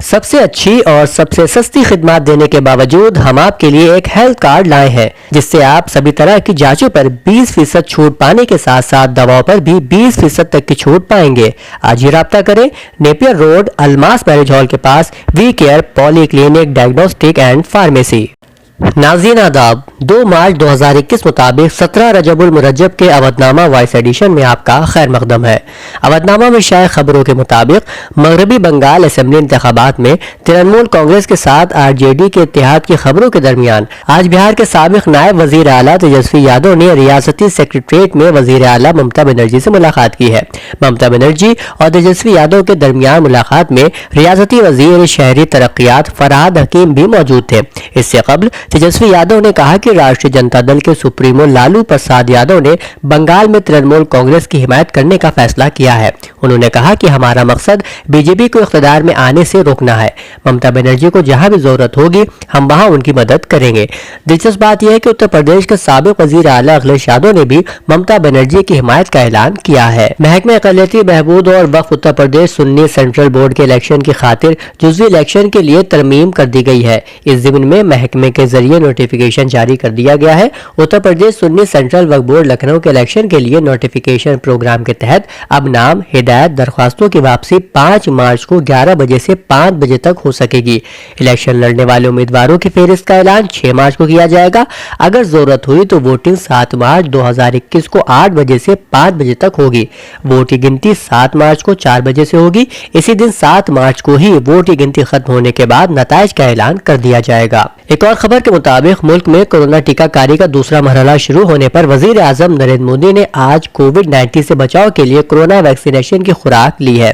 سب سے اچھی اور سب سے سستی خدمات دینے کے باوجود ہم آپ کے لیے ایک ہیلتھ کارڈ لائے ہیں جس سے آپ سبھی طرح کی جانچوں پر 20% چھوٹ پانے کے ساتھ ساتھ دواؤں پر بھی 20% تک کی چھوٹ پائیں گے۔ آج ہی رابطہ کریں Napier road Almas marriage hall کے پاس V care polyclinic diagnostic and pharmacy. ناظرین آداب، 2 مارچ 2021 مطابق 17 رجب المرجب کے اودھ نامہ وائس ایڈیشن میں آپ کا خیر مقدم ہے۔ اودھ نامہ میں شائع خبروں کے مطابق مغربی بنگال اسمبلی انتخابات میں ترنمول کانگریس کے ساتھ آر جے ڈی کے اتحاد کی خبروں کے درمیان آج بہار کے سابق نائب وزیر اعلیٰ تیجسوی یادو نے ریاستی سیکریٹریٹ میں وزیر اعلیٰ ممتا بنرجی سے ملاقات کی ہے۔ ممتا بنرجی اور تیجسوی یادو کے درمیان ملاقات میں ریاستی وزیر شہری ترقیات فرحاد حکیم بھی موجود تھے۔ اس سے قبل تیجسوی یادو نے کہا کہ راشٹریہ جنتا دل کے سپریمو لالو پرساد یادو نے بنگال میں ترنمول کانگریس کی حمایت کرنے کا فیصلہ کیا ہے۔ انہوں نے کہا کہ ہمارا مقصد بی جے پی کو اقتدار میں آنے سے روکنا ہے۔ ممتا بنرجی کو جہاں بھی ضرورت ہوگی ہم وہاں ان کی مدد کریں گے۔ دلچسپ بات یہ ہے کہ اتر پردیش کے سابق وزیر اعلیٰ اکھلیش یادو نے بھی ممتا بنرجی کی حمایت کا اعلان کیا ہے۔ محکمہ اقلیتی بہبود اور وقف اتر پردیش سنی سینٹرل بورڈ کے الیکشن کی خاطر جزوی الیکشن کے لیے ترمیم کر دی گئی ہے۔ اس ضمن میں محکمے کے ذریعے نوٹیفیکیشن جاری کر دیا گیا ہے۔ اتر پردیش سنی سینٹرل وقف بورڈ لکھنؤ کے الیکشن کے لیے نوٹیفیکیشن پروگرام کے تحت اب نام ہدایت درخواستوں کی واپسی 5 مارچ کو 11 بجے سے 5 بجے تک ہو سکے گی۔ الیکشن لڑنے والے امیدواروں کی فہرست کا اعلان 6 مارچ کو کیا جائے گا۔ اگر ضرورت ہوئی تو ووٹنگ 7 مارچ 2021 کو 8 بجے سے 5 بجے تک ہوگی۔ ووٹ کی گنتی 7 مارچ کو 4 بجے سے ہوگی۔ اسی دن 7 مارچ کو ہی ووٹ کی گنتی ختم ہونے کے بعد نتائج کا اعلان کر دیا جائے گا۔ ایک اور خبر کے مطابق ملک میں کورونا ٹیکہ کاری کا دوسرا مرحلہ شروع ہونے پر وزیر اعظم نریندر مودی نے آج کووڈ-19 سے بچاؤ کے لیے کورونا ویکسینیشن کی خوراک لی ہے۔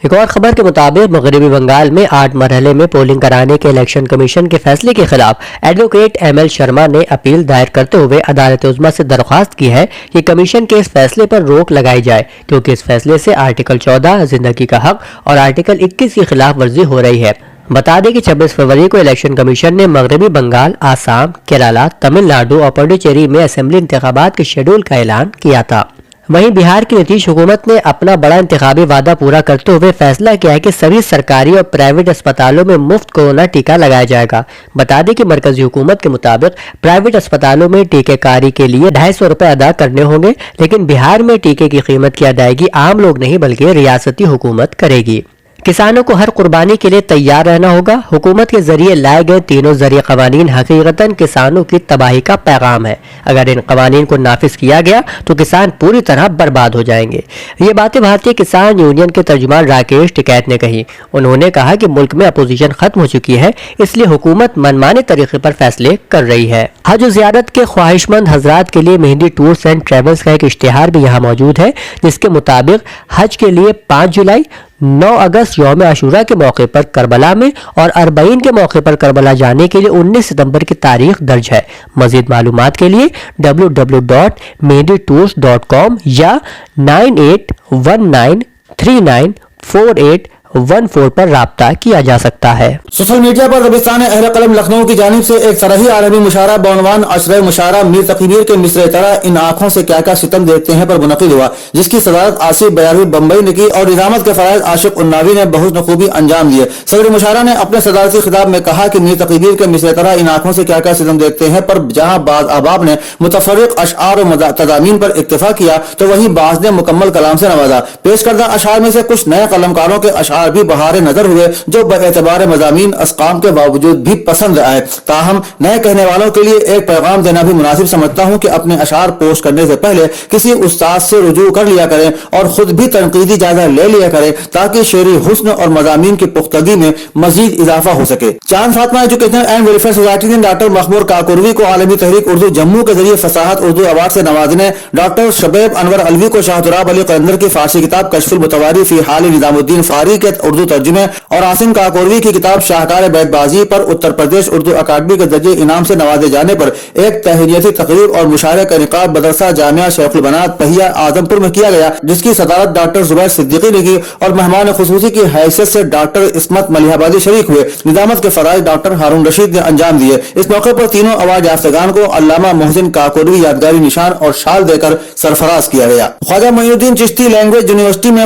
ایک اور خبر کے مطابق مغربی بنگال میں 8 مرحلے میں پولنگ کرانے کے الیکشن کمیشن کے فیصلے کے خلاف ایڈوکیٹ ایم ایل شرما نے اپیل دائر کرتے ہوئے عدالت عظمیٰ سے درخواست کی ہے کہ کمیشن کے اس فیصلے پر روک لگائی جائے کیونکہ اس فیصلے سے آرٹیکل 14 زندگی کا حق اور آرٹیکل 21 کی خلاف ورزی ہو رہی ہے۔ بتا دیں کہ 26 فروری کو الیکشن کمیشن نے مغربی بنگال، آسام، کیرالہ، تمل ناڈو اور پڈوچیری میں اسمبلی انتخابات کے شیڈول کا اعلان کیا تھا۔ وہیں بہار کی نتیش حکومت نے اپنا بڑا انتخابی وعدہ پورا کرتے ہوئے فیصلہ کیا ہے کہ سبھی سرکاری اور پرائیویٹ اسپتالوں میں مفت کورونا ٹیکہ لگایا جائے گا۔ بتا دیں کہ مرکزی حکومت کے مطابق پرائیویٹ اسپتالوں میں ٹیکہ کاری کے لیے 250 روپے ادا کرنے ہوں گے، لیکن بہار میں ٹیکے کی قیمت کی ادائیگی عام لوگ نہیں بلکہ ریاستی حکومت کرے گی۔ کسانوں کو ہر قربانی کے لیے تیار رہنا ہوگا۔ حکومت کے ذریعے لائے گئے تینوں زرعی قوانین حقیقتاً کسانوں کی تباہی کا پیغام ہے۔ اگر ان قوانین کو نافذ کیا گیا تو کسان پوری طرح برباد ہو جائیں گے۔ یہ باتیں بھارتی کسان یونین کے ترجمان راکیش ٹکیت نے کہی۔ انہوں نے کہا کہ ملک میں اپوزیشن ختم ہو چکی ہے، اس لیے حکومت منمانے طریقے پر فیصلے کر رہی ہے۔ حج و زیارت کے خواہش مند حضرات کے لیے مہندی ٹورز اینڈ ٹریولز کا ایک اشتہار بھی یہاں موجود ہے، جس کے مطابق حج کے لیے 5 جولائی، 9 اگست یوم عاشورہ کے موقع پر کربلا میں اور 40 کے موقع پر کربلا جانے کے لیے 19 ستمبر کی تاریخ درج ہے۔ مزید معلومات کے لیے www.mehenditours.com یا 9819394814 پر رابطہ کیا جا سکتا ہے۔ سوشل میڈیا پر دبستان اہل قلم لکھنؤ کی جانب سے ایک طرحی عالمی مشاعرہ بعنوان عشرہ مشاعرہ میر تقی میر کے مصرع طرح ان آنکھوں سے کیا کیا ستم دیکھتے ہیں پر منعقد ہوا، جس کی صدارت آصف بیاروی بمبئی نے کی اور نظامت کے فرائض عاشق الناوی نے بحسن خوبی انجام دیے۔ صدر مشاعرہ نے اپنے صدارتی خطاب میں کہا کہ میر تقی میر کے مصرع طرح ان آنکھوں سے کیا کیا ستم دیکھتے ہیں پر جہاں بعض احباب نے متفرق اشعار و تضامین پر اکتفا کیا تو وہیں بعض نے مکمل کلام سے نوازا۔ پیش کردہ اشعار میں سے کچھ نئے قلمکاروں کے اشعار بھی بہار نظر ہوئے جو باعتبار مضامین اسقام کے باوجود بھی پسند آئے۔ تاہم نئے کہنے والوں کے لیے ایک پیغام دینا بھی مناسب سمجھتا ہوں کہ اپنے اشعار پوسٹ کرنے سے پہلے کسی استاد سے رجوع کر لیا کریں اور خود بھی تنقیدی جائزہ لے لیا کریں تاکہ شعری حسن اور مضامین کی پختگی میں مزید اضافہ ہو سکے۔ چاند Fatima educational and welfare society نے ڈاکٹر مخمور کاکوروی کو عالمی تحریک اردو جموں کے ذریعے فصاحت اردو ایوارڈ سے نوازنے، ڈاکٹر شبیب انور علوی کو شاہ تراب علی قلندر کی فارسی کتاب کشف المتواری فی حال نظام الدین فاری کے اردو ترجمے اور عاصم کاکوروی کی کتاب شاہکار بیت بازی پر اتر پردیش اردو اکیڈمی کے درجے انعام سے نوازے جانے پر ایک تہنیتی تقریب اور مشاعرے کا انعقاد مدرسہ جامعہ شیخ البنات پہیا اعظم پور میں کیا گیا، جس کی صدارت ڈاکٹر زبیر صدیقی نے کی اور مہمان خصوصی کی حیثیت سے ڈاکٹر عصمت ملیح آبادی شریک ہوئے۔ نظامت کے فرائض ڈاکٹر ہارون رشید نے انجام دیے۔ اس موقع پر تینوں ایوارڈ یافتگان کو علامہ محسن کاکوروی یادگاری نشان اور شال دے کر سرفراز کیا گیا۔ خواجہ معین الدین چشتی لینگویج یونیورسٹی میں